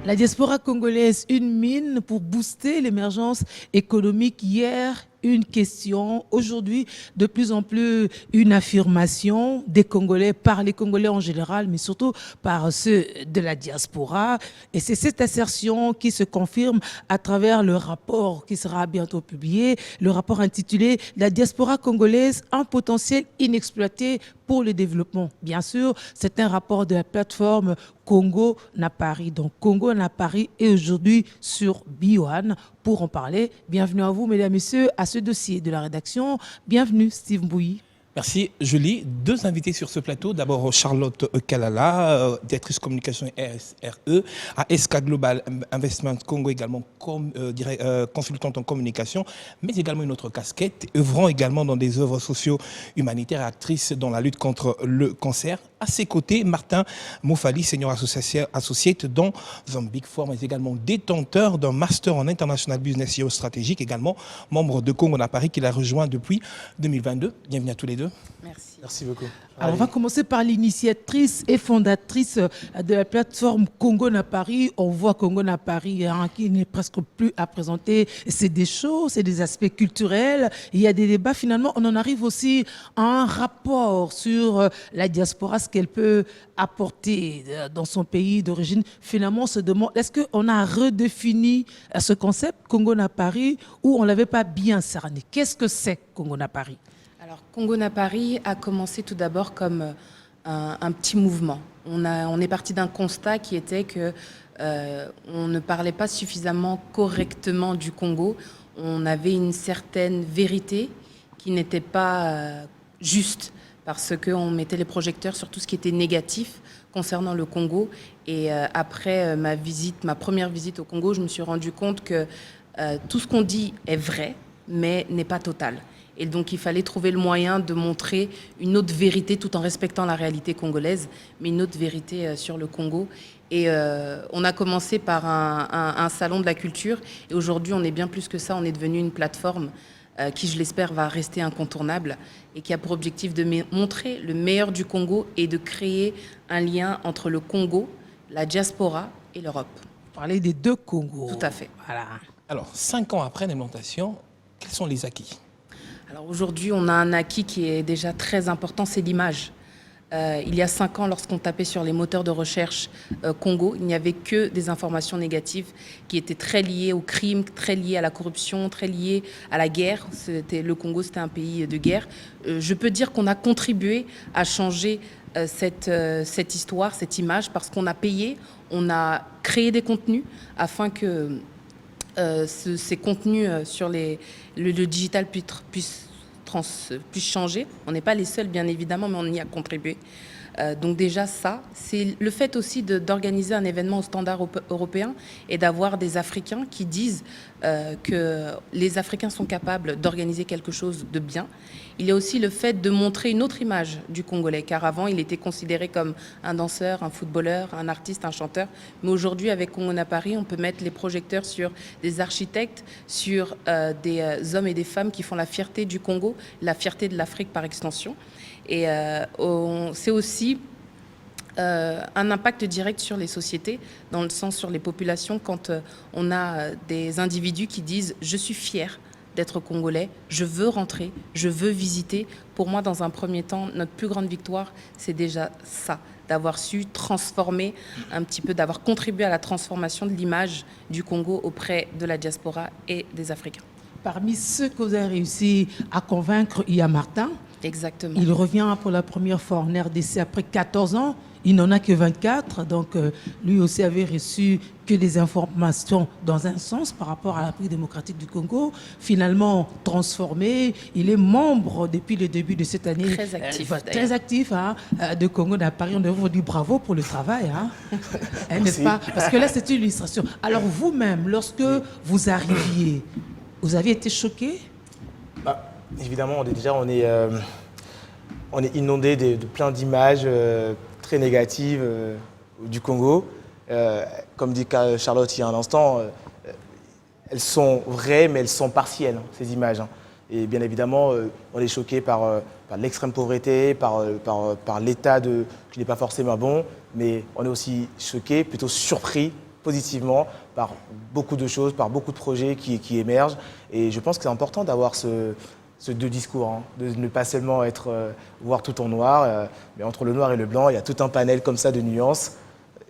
La diaspora congolaise, une mine pour booster l'émergence économique hier. Une question, aujourd'hui, de plus en plus une affirmation des Congolais, par les Congolais en général, mais surtout par ceux de la diaspora. Et c'est cette assertion qui se confirme à travers le rapport qui sera bientôt publié, le rapport intitulé « La diaspora congolaise, un potentiel inexploité pour le développement ». Bien sûr, c'est un rapport de la plateforme Congo na Paris. Donc Congo na Paris est aujourd'hui sur Biohan. Pour en parler, bienvenue à vous, mesdames et messieurs, à ce dossier de la rédaction. Bienvenue, Steve Mbouyi. Merci Julie. Deux invités sur ce plateau. D'abord Charlotte Kalala, directrice communication et RSRE, à SK Global Investment Congo, également consultante en communication, mais également une autre casquette, œuvrant également dans des œuvres socio-humanitaires, actrice dans la lutte contre le cancer. À ses côtés, Martin Moufali, senior associate dans un Big Four, mais également détenteur d'un master en International Business Géostratégique, également membre de Congo na Paris, qu'il a rejoint depuis 2022. Bienvenue à tous les deux. Merci. Merci beaucoup. Alors, on va commencer par l'initiatrice et fondatrice de la plateforme Congo na Paris. On voit Congo na Paris qui n'est presque plus à présenter. C'est des shows, c'est des aspects culturels. Il y a des débats. Finalement, on en arrive aussi à un rapport sur la diaspora, ce qu'elle peut apporter dans son pays d'origine. Finalement, on se demande, est-ce qu'on a redéfini ce concept Congo na Paris ou on ne l'avait pas bien cerné? Qu'est-ce que c'est Congo na Paris? Alors, Congo na Paris a commencé tout d'abord comme un petit mouvement. On est parti d'un constat qui était que on ne parlait pas suffisamment correctement du Congo. On avait une certaine vérité qui n'était pas juste parce qu'on mettait les projecteurs sur tout ce qui était négatif concernant le Congo. Et après ma première visite au Congo, je me suis rendu compte que tout ce qu'on dit est vrai, mais n'est pas total. Et donc, il fallait trouver le moyen de montrer une autre vérité tout en respectant la réalité congolaise, mais une autre vérité sur le Congo. Et on a commencé par un salon de la culture. Et aujourd'hui, on est bien plus que ça. On est devenu une plateforme qui, je l'espère, va rester incontournable et qui a pour objectif de montrer le meilleur du Congo et de créer un lien entre le Congo, la diaspora et l'Europe. Parler des deux Congos. Tout à fait. Voilà. Alors, 5 ans après l'implantation, quels sont les acquis? Alors aujourd'hui, on a un acquis qui est déjà très important, c'est l'image. Il y a 5 ans, lorsqu'on tapait sur les moteurs de recherche Congo, il n'y avait que des informations négatives qui étaient très liées au crime, très liées à la corruption, très liées à la guerre. Le Congo, c'était un pays de guerre. Je peux dire qu'on a contribué à changer cette histoire, cette image, parce qu'on a payé, on a créé des contenus afin que ces contenus sur le digital puissent changer. On n'est pas les seuls, bien évidemment, mais on y a contribué. Donc déjà ça, c'est le fait aussi d'organiser un événement au standard européen et d'avoir des Africains qui disent que les Africains sont capables d'organiser quelque chose de bien. Il y a aussi le fait de montrer une autre image du Congolais, car avant il était considéré comme un danseur, un footballeur, un artiste, un chanteur. Mais aujourd'hui avec Congo na Paris, on peut mettre les projecteurs sur des architectes, sur des hommes et des femmes qui font la fierté du Congo, la fierté de l'Afrique par extension. Et c'est aussi un impact direct sur les sociétés, dans le sens sur les populations, quand on a des individus qui disent « je suis fier d'être congolais, je veux rentrer, je veux visiter ». Pour moi, dans un premier temps, notre plus grande victoire, c'est déjà ça, d'avoir su transformer un petit peu, d'avoir contribué à la transformation de l'image du Congo auprès de la diaspora et des Africains. Parmi ceux que vous avez réussi à convaincre, il y a Martin. Exactement. Il revient pour la première fois en RDC après 14 ans. Il n'en a que 24. Donc, lui aussi avait reçu que des informations dans un sens par rapport à la République démocratique du Congo. Finalement transformé. Il est membre depuis le début de cette année. Très actif. De Congo na Paris. On devrait vous dire bravo pour le travail. N'est-ce pas? Parce que là, c'est une illustration. Alors, vous-même, lorsque vous arriviez, vous aviez été choqué? Évidemment, on est inondé de plein d'images très négatives du Congo. Comme dit Charlotte il y a un instant, elles sont vraies, mais elles sont partielles, ces images. Et bien évidemment, on est choqué par l'extrême pauvreté, par l'état qui n'est pas forcément bon, mais on est aussi choqué, plutôt surpris positivement par beaucoup de choses, par beaucoup de projets qui émergent. Et je pense que c'est important d'avoir ce deux discours, hein, de ne pas seulement voir tout en noir, mais entre le noir et le blanc, il y a tout un panel comme ça de nuances.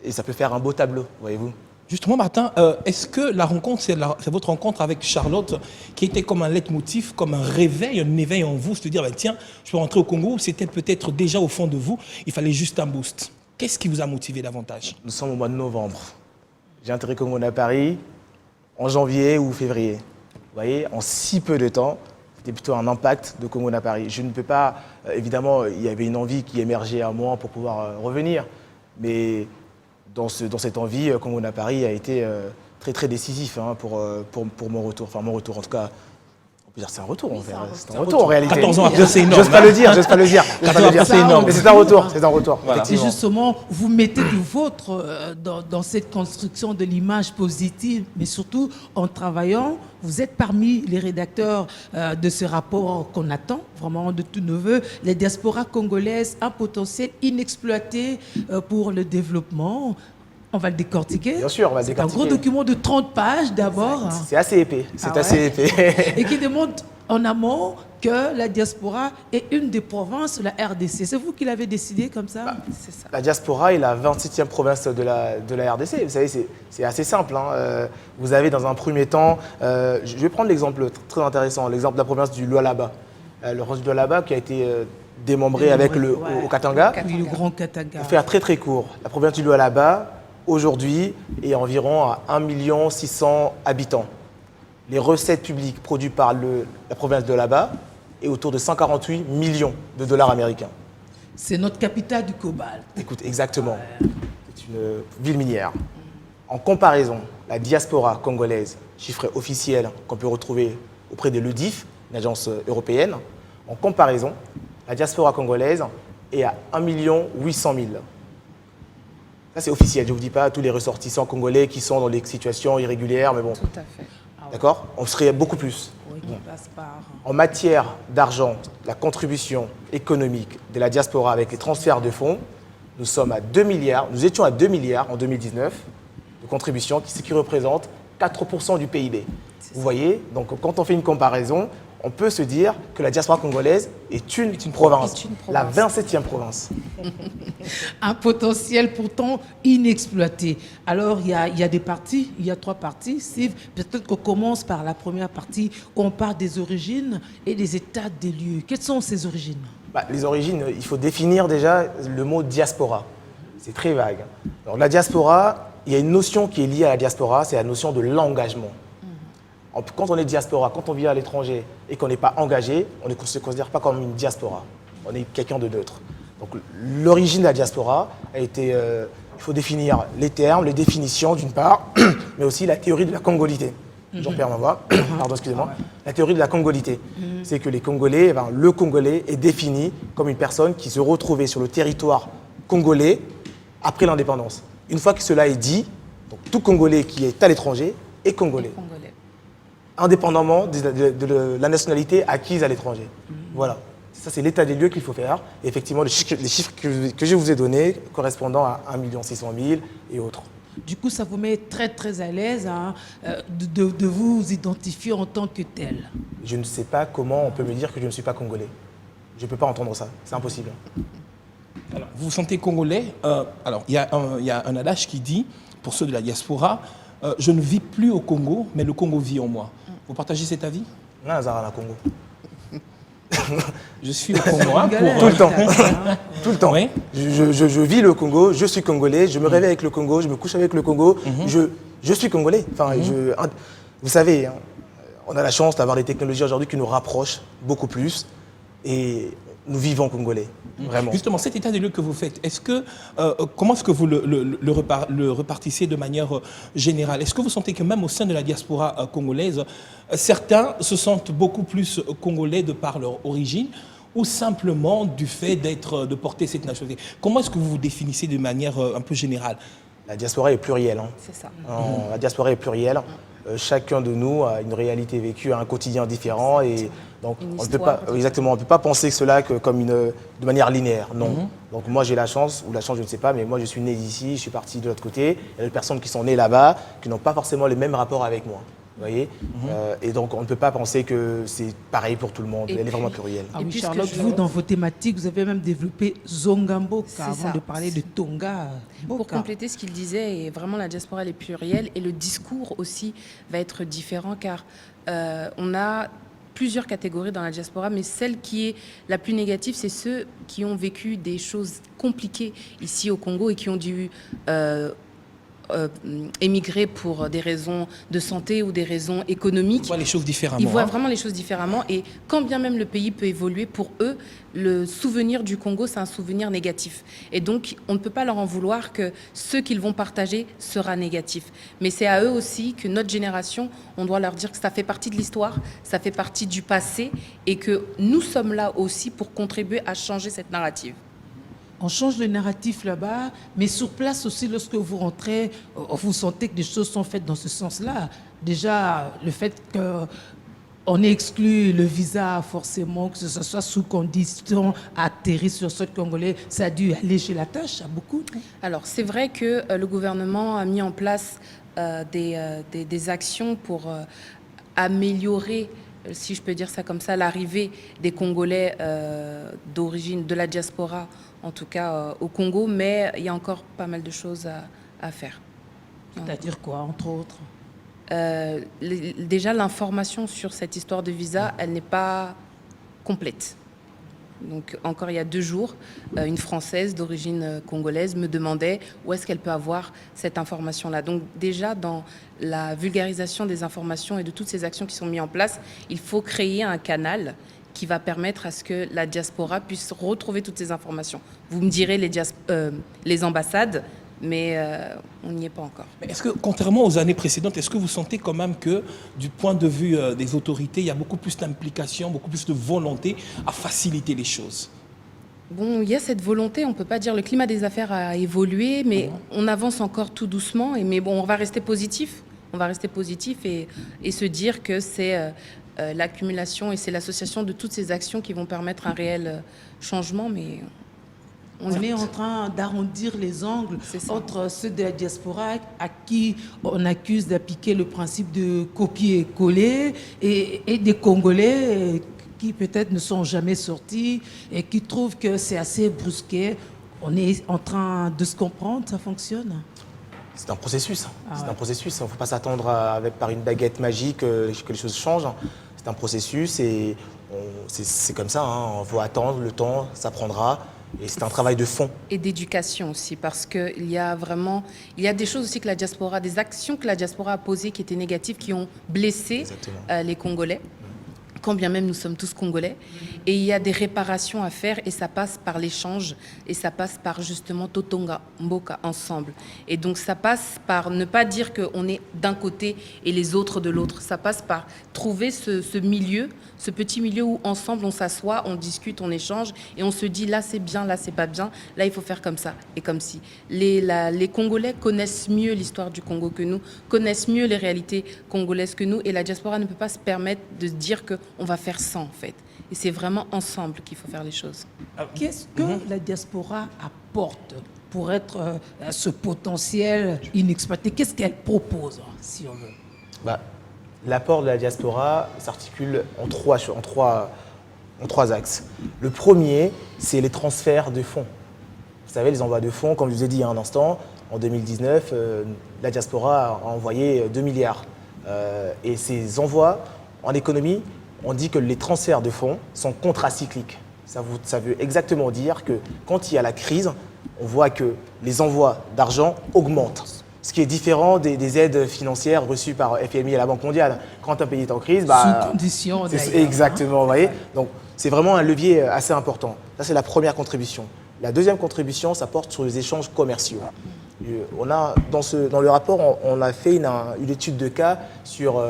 Et ça peut faire un beau tableau, voyez-vous. Justement, Martin, est-ce que la rencontre, c'est votre rencontre avec Charlotte qui était comme un leitmotiv, comme un réveil, un éveil en vous, se dire, ben, tiens, je peux rentrer au Congo, c'était peut-être déjà au fond de vous, il fallait juste un boost. Qu'est-ce qui vous a motivé davantage? Nous sommes au mois de novembre. J'ai intégré Congo à Paris en janvier ou février. Vous voyez, en si peu de temps, c'était plutôt un impact de Congo à Paris. Je ne peux pas, évidemment, il y avait une envie qui émergeait à moi pour pouvoir revenir, mais dans cette envie, Congo à Paris a été très très décisif hein, pour mon retour. Enfin, mon retour, en tout cas, on peut dire que c'est un retour. Oui, c'est un retour en réalité. 14 ans après, c'est énorme. J'ose pas le dire. 14 ans après, c'est énorme. Mais c'est un retour, Voilà. Et justement, vous mettez du vôtre dans cette construction de l'image positive, mais surtout en travaillant, vous êtes parmi les rédacteurs de ce rapport qu'on attend, vraiment de tous nos voeux, les diasporas congolaises, un potentiel inexploité pour le développement. On va le décortiquer. Bien sûr, on va le décortiquer. C'est un gros document de 30 pages d'abord. C'est assez épais. C'est assez épais. Et qui démontre en amont que la diaspora est une des provinces de la RDC. C'est vous qui l'avez décidé comme ça? C'est ça. La diaspora est la 27e province de la RDC. Vous savez, c'est assez simple. Hein. Vous avez dans un premier temps, je vais prendre l'exemple très intéressant, l'exemple de la province du Lualaba. Le province du Lualaba qui a été démembré avec au Katanga. Oui, le grand Katanga. Pour faire très très court, la province du Lualaba, aujourd'hui, est environ à 1 600 000 habitants. Les recettes publiques produites par la province de là-bas est autour de 148 millions de dollars américains. C'est notre capitale du cobalt. Écoute, exactement. C'est une ville minière. En comparaison, la diaspora congolaise, chiffre officiel qu'on peut retrouver auprès de l'EDIF, une agence européenne, en comparaison, la diaspora congolaise est à 1 800 000. Ça, c'est officiel. Je ne vous dis pas tous les ressortissants congolais qui sont dans des situations irrégulières, mais bon. Tout à fait. D'accord? On serait beaucoup plus. Oui, qui passe par... En matière d'argent, la contribution économique de la diaspora avec les transferts de fonds, nous sommes à 2 milliards, nous étions à 2 milliards en 2019 de contributions, ce qui représente 4% du PIB. Vous voyez, donc quand on fait une comparaison, on peut se dire que la diaspora congolaise est une province, la 27e province. Un potentiel pourtant inexploité. Alors, il y a des parties, il y a 3 parties. Steve, peut-être qu'on commence par la première partie où on parle des origines et des états des lieux. Quelles sont ces origines? Les origines, il faut définir déjà le mot diaspora. C'est très vague. Alors, la diaspora, il y a une notion qui est liée à la diaspora, c'est la notion de l'engagement. Quand on est diaspora, quand on vit à l'étranger et qu'on n'est pas engagé, on ne se considère pas comme une diaspora. On est quelqu'un de neutre. Donc l'origine de la diaspora a été, il faut définir les termes, les définitions d'une part, mais aussi la théorie de la congolité. J'en perds ma voix, pardon, excusez-moi. La théorie de la congolité, c'est que les Congolais, le Congolais est défini comme une personne qui se retrouvait sur le territoire congolais après l'indépendance. Une fois que cela est dit, donc, tout Congolais qui est à l'étranger est Congolais. Indépendamment de la nationalité acquise à l'étranger. Voilà. Ça, c'est l'état des lieux qu'il faut faire. Et effectivement, les chiffres que je vous ai donnés correspondant à 1 600 000 et autres. Du coup, ça vous met très très à l'aise hein, de vous identifier en tant que tel. Je ne sais pas comment on peut me dire que je ne suis pas congolais. Je ne peux pas entendre ça. C'est impossible. Alors, vous vous sentez congolais. Alors, il y a un adage qui dit, pour ceux de la diaspora, je ne vis plus au Congo, mais le Congo vit en moi. Vous partagez cet avis? Non, Zara, la Congo. Je suis au Congo hein, tout le temps. Tout le temps. Oui. Je vis le Congo, je suis congolais, je me réveille avec le Congo, je me couche avec le Congo, je suis congolais. Enfin, vous savez, hein, on a la chance d'avoir des technologies aujourd'hui qui nous rapprochent beaucoup plus et nous vivons congolais, vraiment. Justement, cet état des lieux que vous faites, comment est-ce que vous le repartissez de manière générale? Est-ce que vous sentez que même au sein de la diaspora congolaise, certains se sentent beaucoup plus congolais de par leur origine ou simplement du fait de porter cette nationalité? Comment est-ce que vous vous définissez de manière un peu générale? La diaspora est plurielle. Hein. C'est ça. La diaspora est plurielle. Chacun de nous a une réalité vécue, un quotidien différent. Et donc, on ne peut pas, exactement, on ne peut pas penser cela de manière linéaire. Non. Donc, moi, j'ai la chance, ou la chance, je ne sais pas, mais moi, je suis né ici, je suis parti de l'autre côté. Il y a des personnes qui sont nées là-bas, qui n'ont pas forcément le même rapport avec moi. Vous voyez et donc, on ne peut pas penser que c'est pareil pour tout le monde. Elle est vraiment plurielle. Ah oui, Charlotte, vous, dans vos thématiques, vous avez même développé Zongamboka avant de parler de Tonga. Pour compléter ce qu'il disait, et vraiment la diaspora elle est plurielle et le discours aussi va être différent car on a plusieurs catégories dans la diaspora, mais celle qui est la plus négative, c'est ceux qui ont vécu des choses compliquées ici au Congo et qui ont dû émigrer pour des raisons de santé ou des raisons économiques. Ils voient les choses différemment. Ils voient vraiment les choses différemment et quand bien même le pays peut évoluer, pour eux, le souvenir du Congo, c'est un souvenir négatif. Et donc, on ne peut pas leur en vouloir que ce qu'ils vont partager sera négatif. Mais c'est à eux aussi que notre génération, on doit leur dire que ça fait partie de l'histoire, ça fait partie du passé et que nous sommes là aussi pour contribuer à changer cette narrative. On change le narratif là-bas, mais sur place aussi, lorsque vous rentrez, vous sentez que des choses sont faites dans ce sens-là. Déjà, le fait qu'on ait exclu le visa, forcément, que ce soit sous condition atterri sur le sol congolais, ça a dû alléger la tâche à beaucoup. Alors, c'est vrai que le gouvernement a mis en place des actions pour améliorer, si je peux dire ça comme ça, l'arrivée des Congolais d'origine de la diaspora, en tout cas au Congo, mais il y a encore pas mal de choses à faire. C'est-à-dire quoi, entre autres? Déjà, l'information sur cette histoire de visa, elle n'est pas complète. Donc, encore il y a 2 jours, une Française d'origine congolaise me demandait où est-ce qu'elle peut avoir cette information-là. Donc, déjà, dans la vulgarisation des informations et de toutes ces actions qui sont mises en place, il faut créer un canal qui va permettre à ce que la diaspora puisse retrouver toutes ces informations. Vous me direz les ambassades, mais on n'y est pas encore. Est-ce que, contrairement aux années précédentes, est-ce que vous sentez quand même que, du point de vue des autorités, il y a beaucoup plus d'implication, beaucoup plus de volonté à faciliter les choses? Bon, il y a cette volonté, on ne peut pas dire le climat des affaires a évolué, mais on avance encore tout doucement. Mais bon, on va rester positif. On va rester positif et se dire que c'est l'accumulation et c'est l'association de toutes ces actions qui vont permettre un réel changement, mais on est en train d'arrondir les angles entre ceux de la diaspora à qui on accuse d'appliquer le principe de copier-coller et des Congolais qui peut-être ne sont jamais sortis et qui trouvent que c'est assez brusqué. On est en train de se comprendre, ça fonctionne? C'est un processus. C'est un processus. Il ne faut pas s'attendre par une baguette magique que les choses changent. C'est un processus et c'est comme ça. On faut attendre le temps, ça prendra. Et c'est un travail de fond. Et d'éducation aussi, parce qu'il y a des choses aussi que la diaspora, des actions que la diaspora a posées qui étaient négatives, qui ont blessé les Congolais, quand bien même nous sommes tous Congolais. Et il y a des réparations à faire et ça passe par l'échange et ça passe par justement Totonga, Mboka, ensemble. Et donc ça passe par ne pas dire qu'on est d'un côté et les autres de l'autre. Ça passe par trouver ce milieu, ce petit milieu où ensemble on s'assoit, on discute, on échange et on se dit là c'est bien, là c'est pas bien, là il faut faire comme ça et comme si. Les Congolais connaissent mieux l'histoire du Congo que nous, connaissent mieux les réalités congolaises que nous et la diaspora ne peut pas se permettre de se dire qu'on va faire ça en fait. Et c'est vraiment ensemble qu'il faut faire les choses. Qu'est-ce que la diaspora apporte pour être ce potentiel inexploité? Qu'est-ce qu'elle propose, si on veut? L'apport de la diaspora s'articule en trois axes. Le premier, c'est les transferts de fonds. Vous savez, les envois de fonds, comme je vous ai dit il y a un instant, en 2019, la diaspora a envoyé 2 milliards. Et ces envois en économie, on dit que les transferts de fonds sont contracycliques. Ça veut exactement dire que quand il y a la crise, on voit que les envois d'argent augmentent. Ce qui est différent des aides financières reçues par FMI et la Banque mondiale. Quand un pays est en crise, sous condition d'ailleurs. Exactement, vous voyez. Donc c'est vraiment un levier assez important. Ça, c'est la première contribution. La deuxième contribution, ça porte sur les échanges commerciaux. Dans le rapport, on a fait une étude de cas sur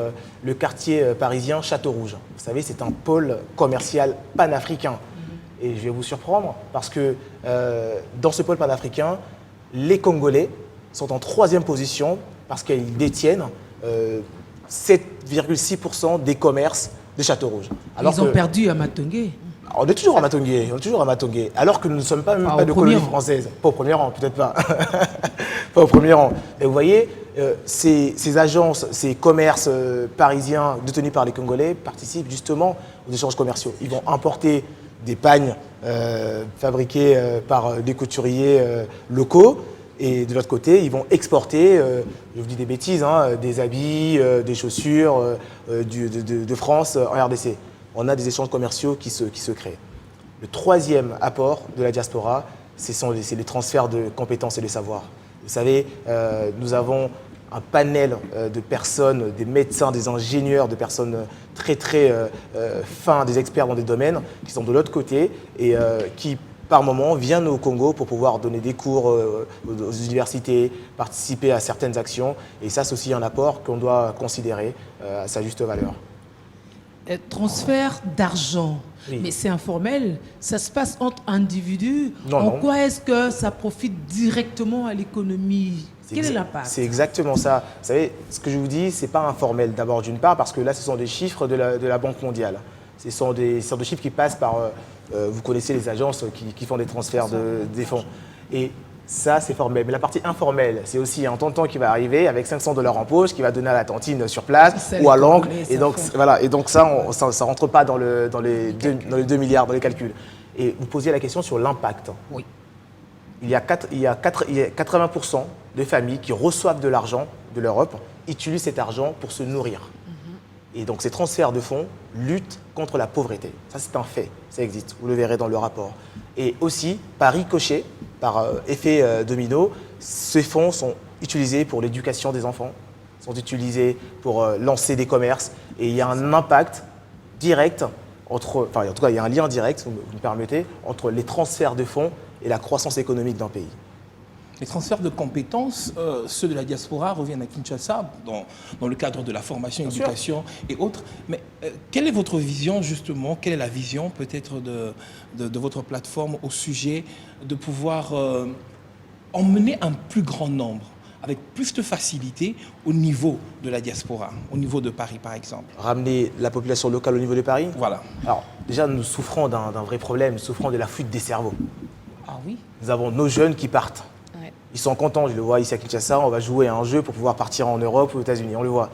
le quartier parisien Château-Rouge. Vous savez, c'est un pôle commercial panafricain. Et je vais vous surprendre parce que dans ce pôle panafricain, les Congolais sont en 3e position parce qu'ils détiennent 7,6% des commerces de Château-Rouge. Ils ont perdu à Matongué. On est toujours à Matongué, alors que nous ne sommes pas, même pas de colonie française. Pas au premier rang, peut-être pas. Pas au premier rang. Et vous voyez, ces agences, ces commerces parisiens détenus par les Congolais participent justement aux échanges commerciaux. Ils vont importer des pagnes fabriquées par des couturiers locaux. Et de l'autre côté, ils vont exporter, je vous dis des bêtises, des habits, des chaussures de France en RDC. On a des échanges commerciaux qui se créent. Le 3e apport de la diaspora, c'est les transferts de compétences et de savoirs. Vous savez, nous avons un panel de personnes, des médecins, des ingénieurs, de personnes très fins, des experts dans des domaines, qui sont de l'autre côté et qui, par moment, viennent au Congo pour pouvoir donner des cours aux universités, participer à certaines actions. Et ça, c'est aussi un apport qu'on doit considérer à sa juste valeur. Transfert d'argent, oui. Mais c'est informel, ça se passe entre individus. Non. Quoi est-ce que ça profite directement à l'économie? Quel est l'impact? C'est exactement ça. Vous savez, ce que je vous dis, ce n'est pas informel d'abord d'une part, parce que là, ce sont des chiffres de la Banque mondiale. Ce sont des chiffres qui passent par, vous connaissez les agences qui font des transferts des fonds. Et ça, c'est formel. Mais la partie informelle, c'est aussi un tonton qui va arriver avec 500 $ en poche, qui va donner à la tantine sur place ou à l'angle. Et donc, voilà. Et donc ça ne rentre pas dans les 2 milliards, dans les calculs. Et vous posiez la question sur l'impact. Oui. Il y a 80% de familles qui reçoivent de l'argent de l'Europe, utilisent cet argent pour se nourrir. Et donc ces transferts de fonds luttent contre la pauvreté. Ça, c'est un fait, ça existe, vous le verrez dans le rapport. Et aussi, par ricochet, par effet domino, ces fonds sont utilisés pour l'éducation des enfants, sont utilisés pour lancer des commerces. Et il y a un impact direct entre, enfin en tout cas, il y a un lien direct, si vous me permettez, entre les transferts de fonds et la croissance économique d'un pays. Les transferts de compétences, ceux de la diaspora reviennent à Kinshasa dans le cadre de la formation, éducation et autres. Mais quelle est votre vision justement, quelle est la vision peut-être de votre plateforme au sujet de pouvoir emmener un plus grand nombre avec plus de facilité au niveau de la diaspora, au niveau de Paris par exemple? Ramener la population locale au niveau de Paris? Voilà. Alors déjà, nous souffrons d'un vrai problème, nous souffrons de la fuite des cerveaux. Ah oui. Nous avons nos jeunes qui partent. Ils sont contents, je le vois ici à Kinshasa, on va jouer à un jeu pour pouvoir partir en Europe ou aux États-Unis, on le voit.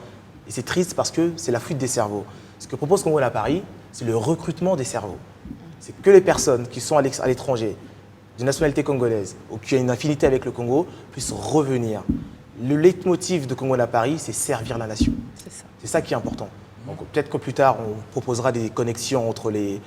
Et c'est triste parce que c'est la fuite des cerveaux. Ce que propose Congo à Paris, c'est le recrutement des cerveaux. C'est que les personnes qui sont à l'étranger, de nationalité congolaise, ou qui ont une affinité avec le Congo, puissent revenir. Le leitmotiv de Congo à Paris, c'est servir la nation. C'est ça qui est important. Donc peut-être que plus tard, on proposera des connexions entre les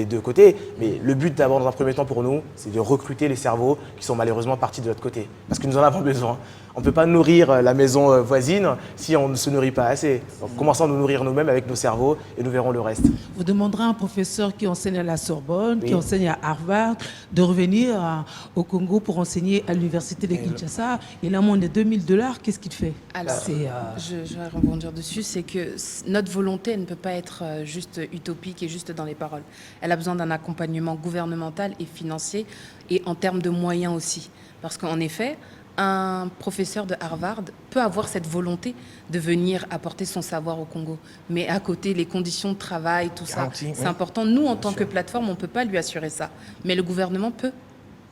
deux côtés. Mais le but d'abord, dans un premier temps pour nous, c'est de recruter les cerveaux qui sont malheureusement partis de l'autre côté. Parce que nous en avons besoin. On ne peut pas nourrir la maison voisine si on ne se nourrit pas assez. Donc commençons à nous nourrir nous-mêmes avec nos cerveaux et nous verrons le reste. Vous demanderez à un professeur qui enseigne à la Sorbonne, qui enseigne à Harvard, de revenir au Congo pour enseigner à l'université de Kinshasa. Il a moins de $2000. Qu'est-ce qu'il fait? Alors, je vais rebondir dessus, c'est que notre volonté ne peut pas être juste utopique et juste dans les paroles. Elle a besoin d'un accompagnement gouvernemental et financier et en termes de moyens aussi. Parce qu'en effet, un professeur de Harvard peut avoir cette volonté de venir apporter son savoir au Congo. Mais à côté, les conditions de travail, tout ça, c'est important. Nous, en tant que plateforme, on ne peut pas lui assurer ça. Mais le gouvernement peut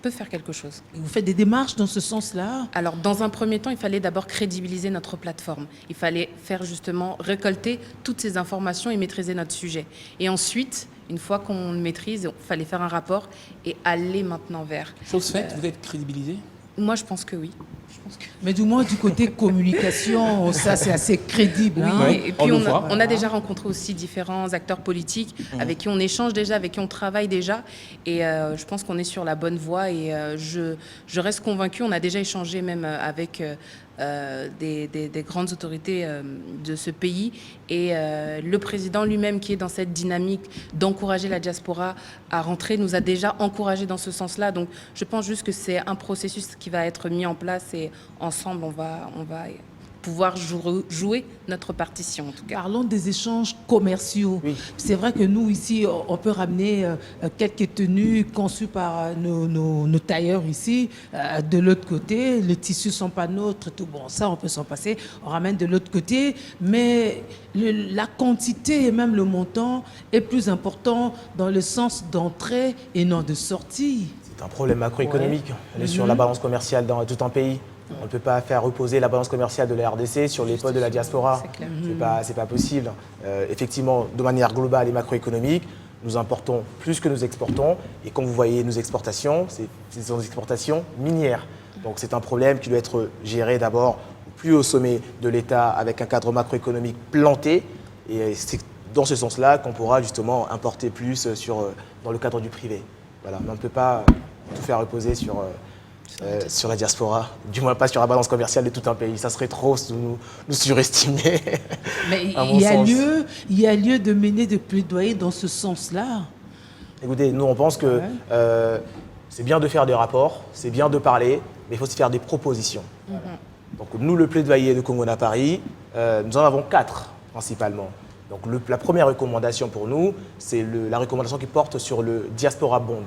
faire quelque chose. Et vous faites des démarches dans ce sens-là? Alors, dans un premier temps, il fallait d'abord crédibiliser notre plateforme. Il fallait faire justement récolter toutes ces informations et maîtriser notre sujet. Et ensuite, une fois qu'on le maîtrise, il fallait faire un rapport et aller maintenant vers... Chose faite, vous êtes crédibilisé? Moi, je pense que oui. Mais du moins, du côté communication, ça, c'est assez crédible. Oui, hein. et puis on a déjà rencontré aussi différents acteurs politiques avec qui on échange déjà, avec qui on travaille déjà. Et je pense qu'on est sur la bonne voie et je reste convaincue. On a déjà échangé même avec des grandes autorités de ce pays. Et le président lui-même, qui est dans cette dynamique d'encourager la diaspora à rentrer, nous a déjà encouragés dans ce sens-là. Donc je pense juste que c'est un processus qui va être mis en place et ensemble, on va pouvoir jouer notre partition en tout cas. Parlons des échanges commerciaux. Oui. C'est vrai que nous, ici, on peut ramener quelques tenues conçues par nos tailleurs ici. De l'autre côté, les tissus ne sont pas nôtres. Tout bon, ça, on peut s'en passer. On ramène de l'autre côté. Mais la quantité et même le montant est plus important dans le sens d'entrée et non de sortie. C'est un problème macroéconomique. On est sur la balance commerciale dans tout un pays. On ne peut pas faire reposer la balance commerciale de la RDC sur l'épaule de la diaspora. C'est clair. C'est pas possible. Effectivement, de manière globale et macroéconomique, nous importons plus que nous exportons. Et comme vous voyez, nos exportations, c'est des exportations minières. Donc c'est un problème qui doit être géré d'abord au plus haut sommet de l'État avec un cadre macroéconomique planté. Et c'est dans ce sens-là qu'on pourra justement importer plus dans le cadre du privé. Voilà. Mais on ne peut pas tout faire reposer sur la diaspora, du moins pas sur la balance commerciale de tout un pays. Ça serait trop nous surestimer. Mais il y a lieu de mener des plaidoyers dans ce sens-là. Écoutez, nous on pense que c'est bien de faire des rapports, c'est bien de parler, mais il faut se faire des propositions. Donc nous, le plaidoyer de Congo-Na Paris, nous en avons 4 principalement. Donc la première recommandation pour nous, c'est la recommandation qui porte sur le Diaspora Bond.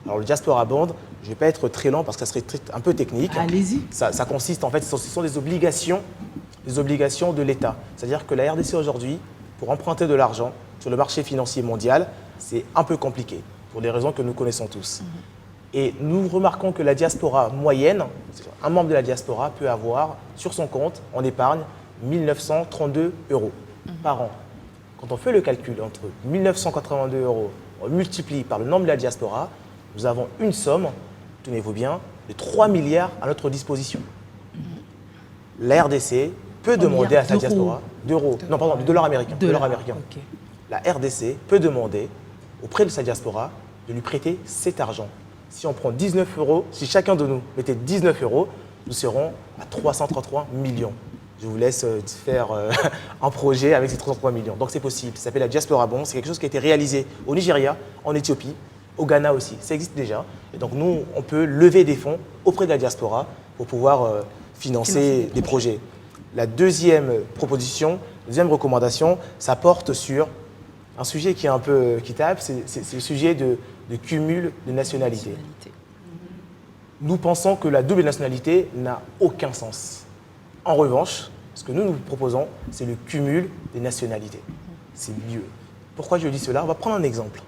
Alors le Diaspora Bond, je ne vais pas être très lent parce que ça serait un peu technique. Allez-y. Ça consiste en fait, ce sont des obligations de l'État. C'est-à-dire que la RDC aujourd'hui, pour emprunter de l'argent sur le marché financier mondial, c'est un peu compliqué, pour des raisons que nous connaissons tous. Et nous remarquons que la diaspora moyenne, un membre de la diaspora peut avoir sur son compte en épargne 1 932 € par an. Quand on fait le calcul entre 1 982 €, on multiplie par le nombre de la diaspora, nous avons une somme, tenez-vous bien, de 3 milliards à notre disposition. La RDC peut demander à sa diaspora de dollars américains. Ok. La RDC peut demander auprès de sa diaspora de lui prêter cet argent. Si on prend 19 €, si chacun de nous mettait 19 €, nous serons à 333 millions. Je vous laisse faire un projet avec ces 333 millions. Donc c'est possible, ça s'appelle la Diaspora Bond. C'est quelque chose qui a été réalisé au Nigeria, en Éthiopie, au Ghana aussi. Ça existe déjà. Et donc nous, on peut lever des fonds auprès de la diaspora pour pouvoir financer des projets. La deuxième proposition, la deuxième recommandation, ça porte sur un sujet qui est un peu qui tape, c'est le sujet de cumul de nationalité. Nous pensons que la double nationalité n'a aucun sens. En revanche, ce que nous proposons, c'est le cumul des nationalités. C'est mieux. Pourquoi je dis cela? On va prendre un exemple.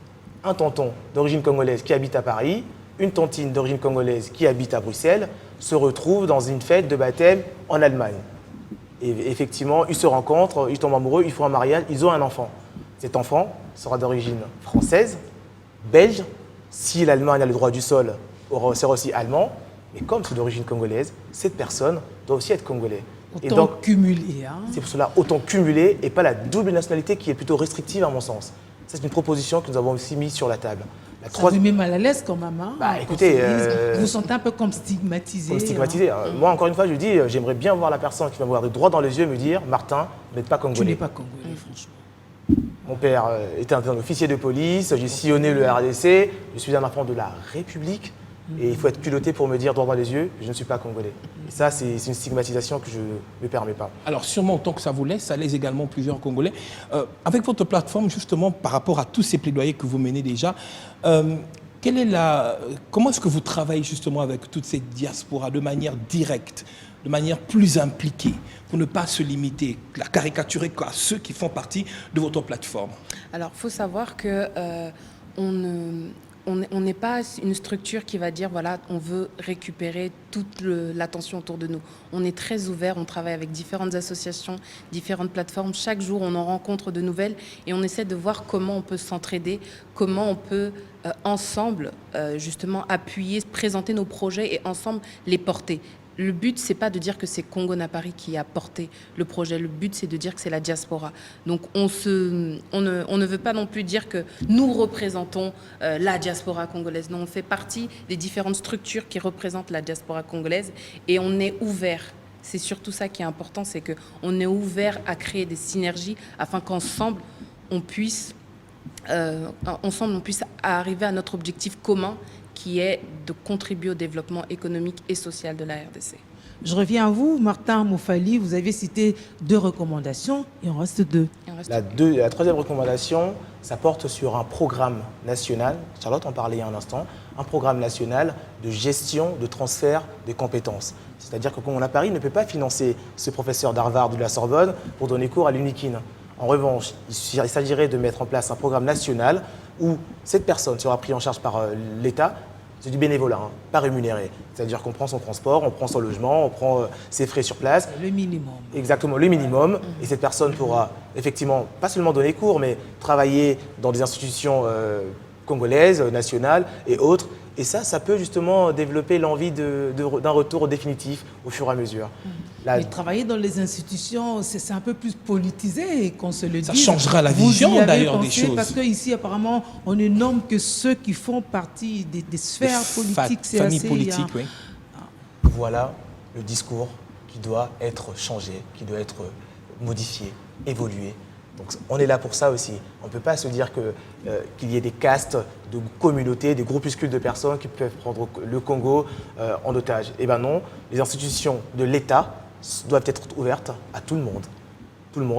Un tonton d'origine congolaise qui habite à Paris, une tantine d'origine congolaise qui habite à Bruxelles, se retrouvent dans une fête de baptême en Allemagne. Et effectivement, ils se rencontrent, ils tombent amoureux, ils font un mariage, ils ont un enfant. Cet enfant sera d'origine française, belge. Si l'Allemagne a le droit du sol, sera aussi allemand. Mais comme c'est d'origine congolaise, cette personne doit aussi être congolais. Autant Et donc, cumuler. Hein. c'est pour cela autant cumuler et pas la double nationalité qui est plutôt restrictive à mon sens. C'est une proposition que nous avons aussi mise sur la table. La Ça vous met mal à l'aise quand même. Hein, Bah, écoutez, vous vous sentez un peu comme stigmatisé. Comme stigmatisé. Hein. Moi, encore une fois, je dis, j'aimerais bien voir la personne qui va me regarder droit dans les yeux et me dire, Martin, vous n'êtes pas Tu congolais. n'es pas congolais, franchement. Mon père était un officier de police, j'ai sillonné le RDC, je suis un enfant de la République et il faut être culotté pour me dire droit dans les yeux, je ne suis pas congolais. Et ça, c'est une stigmatisation que je ne me permets pas. Alors sûrement, tant que ça vous laisse, ça laisse également plusieurs Congolais. Avec votre plateforme, justement, par rapport à tous ces plaidoyers que vous menez déjà, comment est-ce que vous travaillez justement avec toutes ces diasporas de manière directe, de manière plus impliquée, pour ne pas se limiter, la caricaturer à ceux qui font partie de votre plateforme? Alors, il faut savoir que on n'est pas une structure qui va dire, voilà, on veut récupérer toute l'attention autour de nous. On est très ouvert, on travaille avec différentes associations, différentes plateformes. Chaque jour, on en rencontre de nouvelles et on essaie de voir comment on peut s'entraider, comment on peut ensemble, justement, appuyer, présenter nos projets et ensemble les porter. Le but, c'est pas de dire que c'est Congo-Na Paris qui a porté le projet. Le but, c'est de dire que c'est la diaspora. Donc, on ne veut pas non plus dire que nous représentons la diaspora congolaise. Non, on fait partie des différentes structures qui représentent la diaspora congolaise et on est ouvert. C'est surtout ça qui est important, c'est qu'on est ouvert à créer des synergies afin qu'ensemble, on puisse arriver à notre objectif commun qui est de contribuer au développement économique et social de la RDC. Je reviens à vous, Martin Moufali, vous avez cité 2 recommandations, il en reste 2. La troisième recommandation, ça porte sur un programme national, Charlotte en parlait il y a un instant, un programme national de gestion, de transfert des compétences. C'est-à-dire que Congo Paris ne peut pas financer ce professeur d'Harvard ou de la Sorbonne pour donner cours à l'UNIKIN. En revanche, il s'agirait de mettre en place un programme national où cette personne sera prise en charge par l'État. C'est du bénévolat, hein, pas rémunéré. C'est-à-dire qu'on prend son transport, on prend son logement, on prend ses frais sur place. Le minimum. Exactement, le minimum. Et cette personne pourra effectivement, pas seulement donner cours, mais travailler dans des institutions congolaises, nationales et autres. Et ça peut justement développer l'envie d'un retour définitif au fur et à mesure. Mais travailler dans les institutions, c'est un peu plus politisé, qu'on se le dise. Ça changera la vision d'ailleurs des choses. Parce qu'ici, apparemment, on ne nomme que ceux qui font partie des sphères politiques. Familles politiques, oui. Voilà le discours qui doit être changé, qui doit être modifié, évolué. Donc on est là pour ça aussi. On ne peut pas se dire qu'il y ait des castes de communautés, des groupuscules de personnes qui peuvent prendre le Congo en otage. Eh bien non, les institutions de l'État doivent être ouvertes à tout le monde,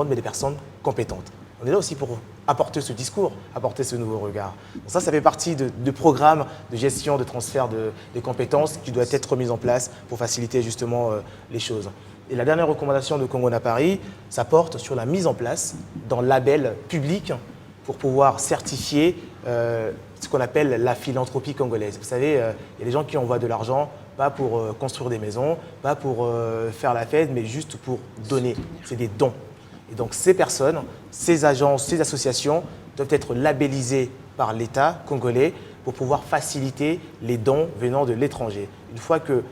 mais des personnes compétentes. On est là aussi pour apporter ce discours, apporter ce nouveau regard. Donc ça fait partie de programmes de gestion, de transfert des compétences qui doivent être mis en place pour faciliter justement les choses. Et la dernière recommandation de Congo Paris, ça porte sur la mise en place d'un label public pour pouvoir certifier ce qu'on appelle la philanthropie congolaise. Vous savez, il y a des gens qui envoient de l'argent, pas pour construire des maisons, pas pour faire la fête, mais juste pour donner. C'est des dons. Et donc ces personnes, ces agences, ces associations doivent être labellisées par l'État congolais pour pouvoir faciliter les dons venant de l'étranger. Une fois que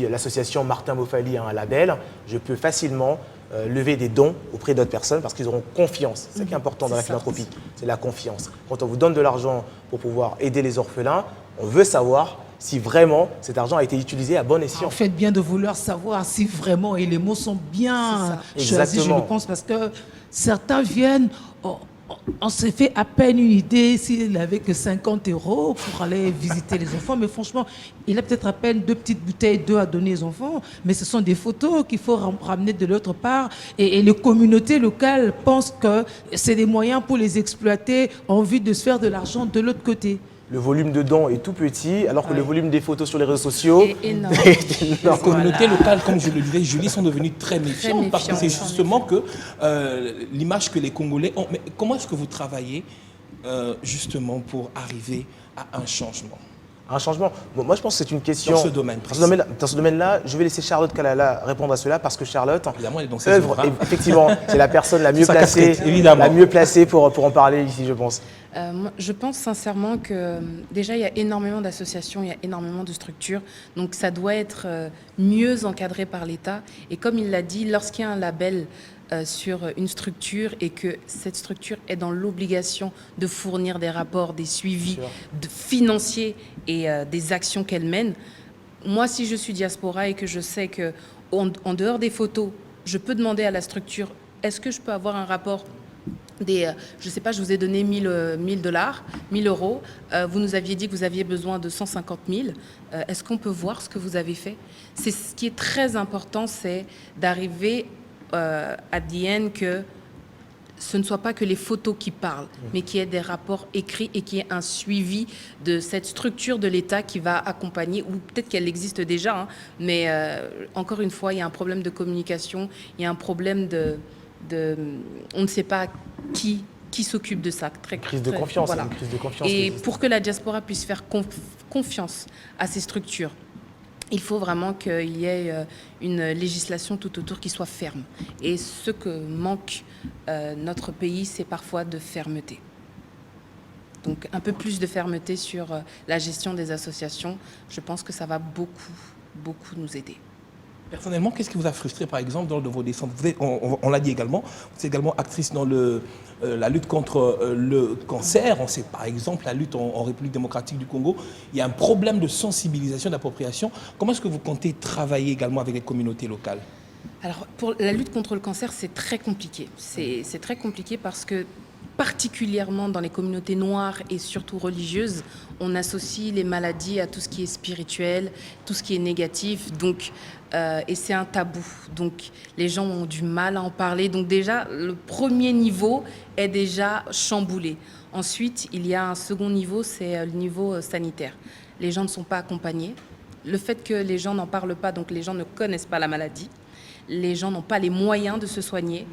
l'association Martin Moufali a un label, je peux facilement lever des dons auprès d'autres personnes parce qu'ils auront confiance. C'est ça qui est important dans la philanthropie, c'est la confiance. Quand on vous donne de l'argent pour pouvoir aider les orphelins, on veut savoir si vraiment cet argent a été utilisé à bon escient. En fait, bien de vouloir savoir si vraiment, et les mots sont bien choisis, je le pense, parce que certains viennent, on s'est fait à peine une idée s'il n'avait que 50 € pour aller visiter les enfants, mais franchement, il a peut-être à peine 2 petites bouteilles d'eau à donner aux enfants, mais ce sont des photos qu'il faut ramener de l'autre part, et les communautés locales pensent que c'est des moyens pour les exploiter en vue de se faire de l'argent de l'autre côté. Le volume de dons est tout petit, alors que le volume des photos sur les réseaux sociaux est énorme. Les communautés locales, comme je le disais, Julie, sont devenues très méfiantes parce que c'est justement que l'image que les Congolais ont. Mais comment est-ce que vous travaillez justement pour arriver à un changement? Un changement. Bon, moi, je pense que c'est une question. Dans ce domaine. Dans ce domaine-là, je vais laisser Charlotte Kalala répondre à cela parce que Charlotte, évidemment, elle est dans ses œuvres. Effectivement, c'est la personne la mieux placée, pour en parler ici, je pense. Je pense sincèrement que déjà il y a énormément d'associations, il y a énormément de structures, donc ça doit être mieux encadré par l'État. Et comme il l'a dit, lorsqu'il y a un label sur une structure et que cette structure est dans l'obligation de fournir des rapports, des suivis financiers et des actions qu'elle mène, moi si je suis diaspora et que je sais que en dehors des photos, je peux demander à la structure, est-ce que je peux avoir un rapport je ne sais pas, je vous ai donné 1000 $, 1000 €. Vous nous aviez dit que vous aviez besoin de 150 000. Est-ce qu'on peut voir ce que vous avez fait? C'est ce qui est très important, c'est d'arriver à the end que ce ne soit pas que les photos qui parlent, mais qu'il y ait des rapports écrits et qu'il y ait un suivi de cette structure de l'État qui va accompagner, ou peut-être qu'elle existe déjà, hein, mais encore une fois, il y a un problème de communication, il y a un problème on ne sait pas qui s'occupe de ça. Une crise de confiance. Voilà. Une crise de confiance. Et pour que la diaspora puisse faire confiance à ces structures, il faut vraiment qu'il y ait une législation tout autour qui soit ferme. Et ce que manque notre pays, c'est parfois de fermeté. Donc un peu plus de fermeté sur la gestion des associations, je pense que ça va beaucoup nous aider. Personnellement, qu'est-ce qui vous a frustré, par exemple, dans vos descentes? On l'a dit également, vous êtes également actrice dans la lutte contre le cancer. On sait, par exemple, la lutte en République démocratique du Congo. Il y a un problème de sensibilisation, d'appropriation. Comment est-ce que vous comptez travailler également avec les communautés locales? Alors, pour la lutte contre le cancer, c'est très compliqué. C'est très compliqué parce que particulièrement dans les communautés noires et surtout religieuses, on associe les maladies à tout ce qui est spirituel, tout ce qui est négatif. Donc, et c'est un tabou. Donc, les gens ont du mal à en parler. Donc, déjà, le premier niveau est déjà chamboulé. Ensuite, il y a un second niveau, c'est le niveau sanitaire. Les gens ne sont pas accompagnés. Le fait que les gens n'en parlent pas, donc les gens ne connaissent pas la maladie. Les gens n'ont pas les moyens de se soigner.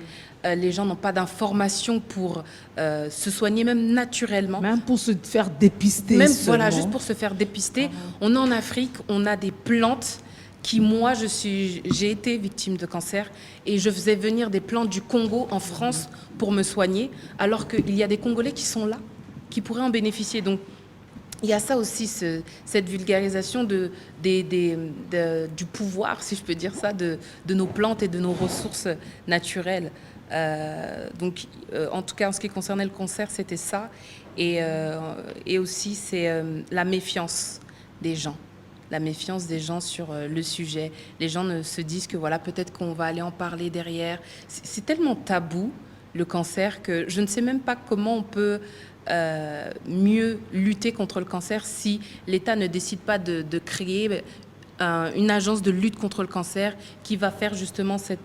Les gens n'ont pas d'informations pour se soigner, même naturellement. Même pour se faire dépister. Même, seulement. voilà, juste pour se faire dépister. On est en Afrique, on a des plantes qui, moi, j'ai été victime de cancer et je faisais venir des plantes du Congo en France pour me soigner, alors qu'il y a des Congolais qui sont là, qui pourraient en bénéficier. Donc, il y a ça aussi, cette vulgarisation du pouvoir, si je peux dire ça, de nos plantes et de nos ressources naturelles. Donc, en tout cas, en ce qui concernait le cancer, c'était ça. Et aussi, c'est la méfiance des gens. La méfiance des gens sur le sujet. Les gens ne se disent que voilà, peut-être qu'on va aller en parler derrière. C'est tellement tabou, le cancer, que je ne sais même pas comment on peut mieux lutter contre le cancer si l'État ne décide pas de créer une agence de lutte contre le cancer qui va faire justement ces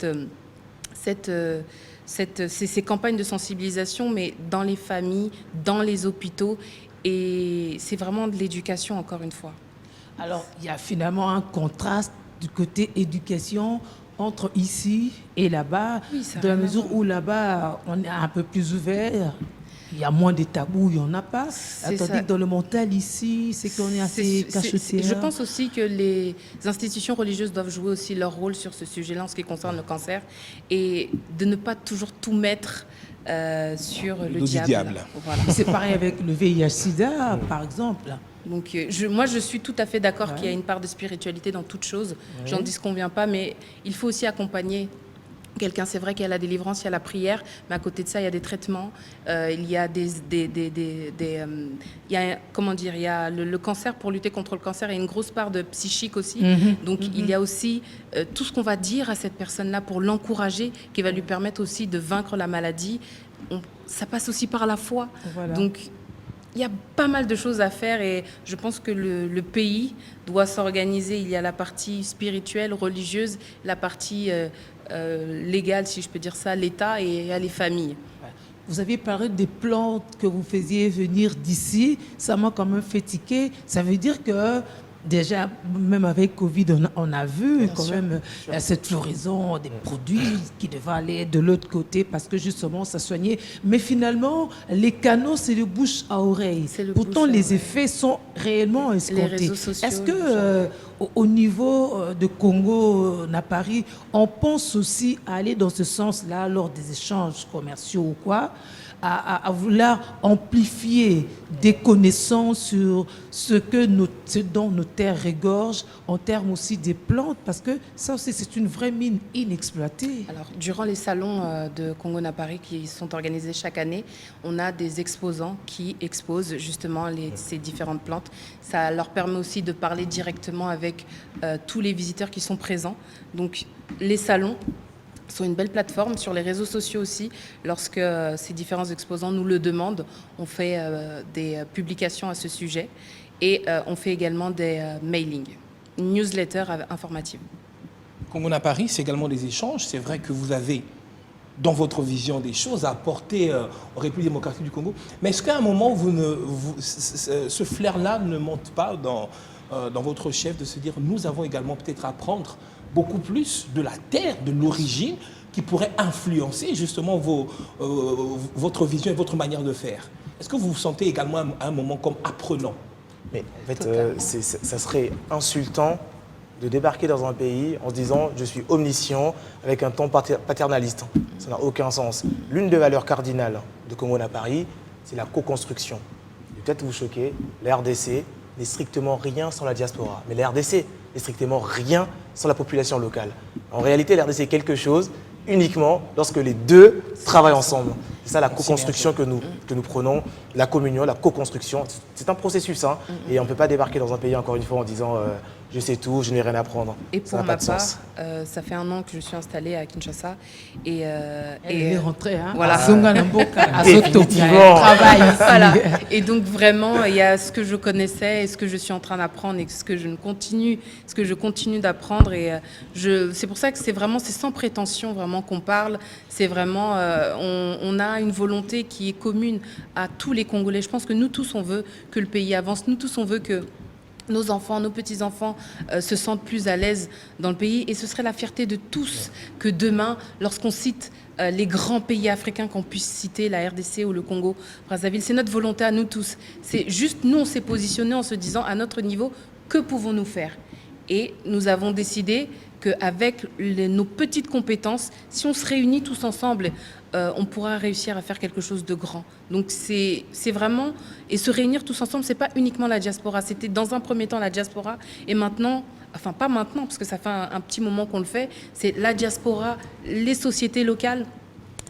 campagnes de sensibilisation, mais dans les familles, dans les hôpitaux. Et c'est vraiment de l'éducation, encore une fois. Alors, il y a finalement un contraste du côté éducation entre ici et là-bas, Oui, ça dans la n'a rien à mesure voir. où là-bas, on est un peu plus ouvert. Il y a moins de tabous, il n'y en a pas. C'est Tandis ça. que dans le mental ici, c'est qu'on est assez cachotière. Je pense aussi que les institutions religieuses doivent jouer aussi leur rôle sur ce sujet-là en ce qui concerne le cancer et de ne pas toujours tout mettre sur le dos du diable. Voilà. C'est pareil avec le VIH-Sida, par exemple. Donc, moi, je suis tout à fait d'accord qu'il y a une part de spiritualité dans toute chose. J'en disconviens pas, mais il faut aussi accompagner quelqu'un. C'est vrai qu'il y a la délivrance, il y a la prière, mais à côté de ça, il y a des traitements, il y a comment dire, il y a le cancer. Pour lutter contre le cancer, il y a une grosse part de psychique aussi. Donc, il y a aussi tout ce qu'on va dire à cette personne-là pour l'encourager, qui va lui permettre aussi de vaincre la maladie. Ça passe aussi par la foi. Voilà. Donc, il y a pas mal de choses à faire et je pense que le pays doit s'organiser. Il y a la partie spirituelle, religieuse, la partie légale, si je peux dire ça, l'État, et il y a les familles. Vous aviez parlé des plantes que vous faisiez venir d'ici. Ça m'a quand même fait tiquer. Ça veut dire que déjà, même avec Covid, on a vu Bien quand sûr. même cette floraison des produits qui devaient aller de l'autre côté parce que justement, ça soignait. Mais finalement, les canaux, c'est le bouche à oreille. C'est le Pourtant, bouche à les oreille. effets sont réellement escomptés. réseaux sociaux, Est-ce le que bouche à oreille. au niveau de Congo, Napari, on pense aussi à aller dans ce sens-là lors des échanges commerciaux ou quoi, à vouloir amplifier des connaissances sur ce dont nos terres regorgent en termes aussi des plantes, parce que ça aussi c'est une vraie mine inexploitée. Alors, durant les salons de Congo-Napari qui sont organisés chaque année, on a des exposants qui exposent justement ces différentes plantes. Ça leur permet aussi de parler directement avec tous les visiteurs qui sont présents. Donc, les salons sont une belle plateforme sur les réseaux sociaux aussi. Lorsque ces différents exposants nous le demandent, on fait des publications à ce sujet et on fait également des mailings, newsletters informatives. Congo-Napari, c'est également des échanges. C'est vrai que vous avez, dans votre vision des choses, à apporter aux Républiques démocratiques du Congo. Mais est-ce qu'à un moment, ce flair-là ne monte pas dans votre chef de se dire nous avons également peut-être à apprendre beaucoup plus de la terre, de l'origine, qui pourrait influencer justement votre vision et votre manière de faire? Est-ce que vous vous sentez également à un moment comme apprenant? Mais en fait, Totalement. ça serait insultant de débarquer dans un pays en se disant je suis omniscient avec un ton paternaliste. Ça n'a aucun sens. L'une des valeurs cardinales de Congo-Napari, c'est la co-construction. Je vais peut-être vous choquer, la RDC n'est strictement rien sans la diaspora. Mais la RDC n'est strictement rien sans la population locale. En réalité, la RDC est quelque chose uniquement lorsque les deux travaillent ensemble. C'est ça la co-construction que nous prenons, la communion, la co-construction. C'est un processus, hein, et on ne peut pas débarquer dans un pays, encore une fois, en disant je sais tout, je n'ai rien à apprendre. Et pour ma part, ça fait 1 an que je suis installée à Kinshasa. Et elle est rentrée, hein, voilà. à Zongalamboka, à Définitivement. travail ici. Voilà. Et donc vraiment, il y a ce que je connaissais et ce que je suis en train d'apprendre et ce que je continue d'apprendre. Et c'est pour ça que c'est sans prétention vraiment qu'on parle. C'est vraiment, on a une volonté qui est commune à tous les Congolais. Je pense que nous tous, on veut que le pays avance. Nous tous, on veut que nos enfants, nos petits-enfants se sentent plus à l'aise dans le pays. Et ce serait la fierté de tous que demain, lorsqu'on cite les grands pays africains, qu'on puisse citer la RDC ou le Congo, Brazzaville. C'est notre volonté à nous tous. C'est juste, nous, on s'est positionnés en se disant, à notre niveau, que pouvons-nous faire? Et nous avons décidé qu'avec nos petites compétences, si on se réunit tous ensemble, on pourra réussir à faire quelque chose de grand. Donc c'est vraiment... Et se réunir tous ensemble, c'est pas uniquement la diaspora. C'était dans un premier temps la diaspora. Et maintenant, enfin pas maintenant, parce que ça fait un petit moment qu'on le fait, c'est la diaspora, les sociétés locales,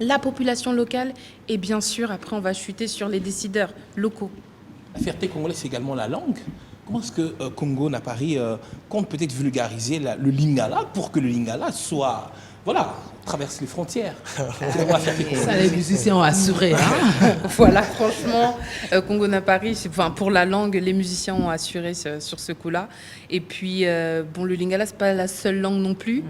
la population locale. Et bien sûr, après, on va chuter sur les décideurs locaux. La fierté congolaise, c'est également la langue. Comment est-ce que Congo n'a Paris compte peut-être vulgariser le lingala pour que le lingala soit, voilà, traverse les frontières? C'est vraiment la fierté congolaise. Ça, les musiciens ont assuré. Hein. Voilà, franchement, Congo n'a Paris, enfin, pour la langue, les musiciens ont assuré sur ce coup-là. Et puis, bon, le lingala, c'est pas la seule langue non plus.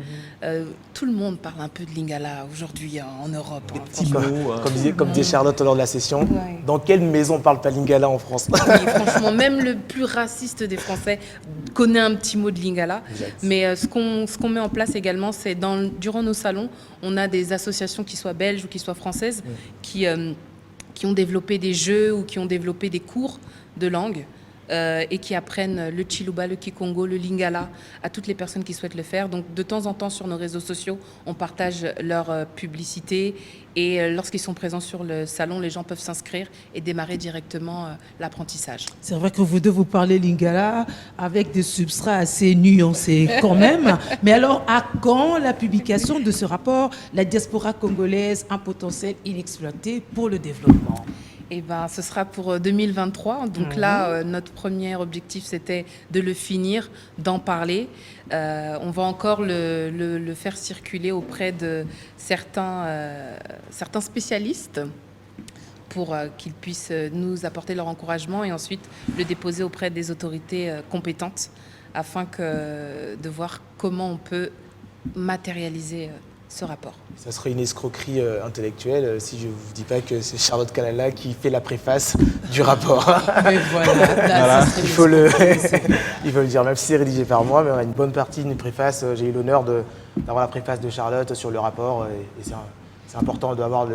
Tout le monde parle un peu de lingala aujourd'hui en Europe. Des petits mots. Comme disait Charlotte lors de la session, Ouais. dans quelle maison on parle pas lingala en France? Oui, franchement, même le plus raciste des Français connaît un petit mot de lingala. Exact. Mais ce qu'on met en place également, c'est durant nos salons, on a des associations qui soient belges ou qui soient françaises qui ont développé des jeux ou qui ont développé des cours de langue et qui apprennent le Chiluba, le Kikongo, le Lingala à toutes les personnes qui souhaitent le faire. Donc de temps en temps sur nos réseaux sociaux, on partage leur publicité et lorsqu'ils sont présents sur le salon, les gens peuvent s'inscrire et démarrer directement l'apprentissage. C'est vrai que vous deux, vous parlez lingala avec des substrats assez nuancés quand même. Mais alors, à quand la publication de ce rapport, la diaspora congolaise, un potentiel inexploité pour le développement? Eh ben, ce sera pour 2023. Donc là, notre premier objectif, c'était de le finir, d'en parler. On va encore le faire circuler auprès de certains spécialistes pour qu'ils puissent nous apporter leur encouragement et ensuite le déposer auprès des autorités compétentes afin de voir comment on peut matérialiser ce rapport. Ça serait une escroquerie intellectuelle si je ne vous dis pas que c'est Charlotte Kalala qui fait la préface du rapport. Mais voilà, ça serait Il faut le dire, même si c'est rédigé par moi, mais on a une bonne partie d'une préface. J'ai eu l'honneur d'avoir la préface de Charlotte sur le rapport et c'est important d'avoir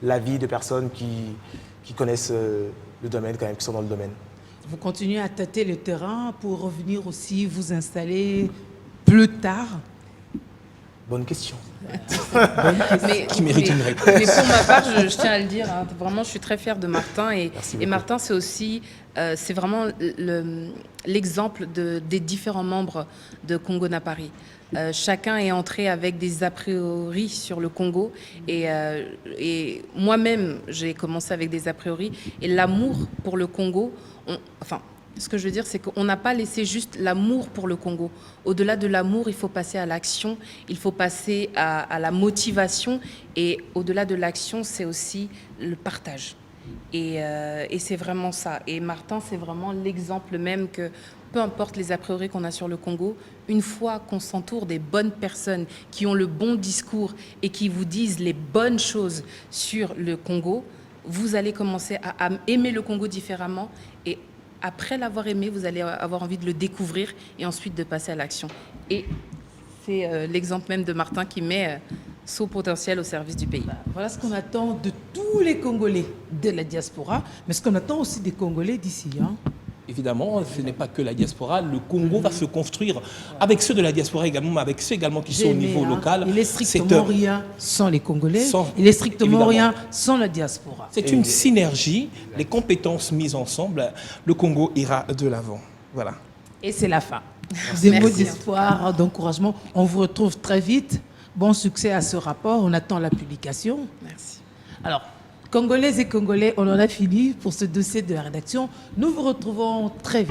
l'avis de personnes qui connaissent le domaine, quand même, qui sont dans le domaine. Vous continuez à tâter le terrain pour revenir aussi vous installer plus tard? Bonne question. Qui mérite une réponse. Mais pour ma part, je tiens à le dire, hein, vraiment, je suis très fière de Martin. Et Martin, c'est aussi, c'est vraiment l'exemple des différents membres de Congo n'a Paris. Chacun est entré avec des a priori sur le Congo. Et moi-même, j'ai commencé avec des a priori. Et l'amour pour le Congo, ce que je veux dire, c'est qu'on n'a pas laissé juste l'amour pour le Congo. Au-delà de l'amour, il faut passer à l'action, il faut passer à la motivation. Et au-delà de l'action, c'est aussi le partage. Et c'est vraiment ça. Et Martin, c'est vraiment l'exemple même que peu importe les a priori qu'on a sur le Congo, une fois qu'on s'entoure des bonnes personnes qui ont le bon discours et qui vous disent les bonnes choses sur le Congo, vous allez commencer à aimer le Congo différemment et après l'avoir aimé, vous allez avoir envie de le découvrir et ensuite de passer à l'action. Et c'est l'exemple même de Martin qui met son potentiel au service du pays. Voilà ce qu'on attend de tous les Congolais de la diaspora, mais ce qu'on attend aussi des Congolais d'ici. Hein. Évidemment, ce n'est pas que la diaspora. Le Congo va se construire avec ceux de la diaspora également, mais avec ceux également qui sont au niveau local. Il est strictement rien sans les Congolais. Il est strictement rien sans la diaspora. C'est une synergie, les compétences mises ensemble. Le Congo ira de l'avant. Voilà. Et c'est la fin. Des mots d'espoir, d'encouragement. On vous retrouve très vite. Bon succès à ce rapport. On attend la publication. Merci. Alors, Congolaises et Congolais, on en a fini pour ce dossier de la rédaction. Nous vous retrouvons très vite.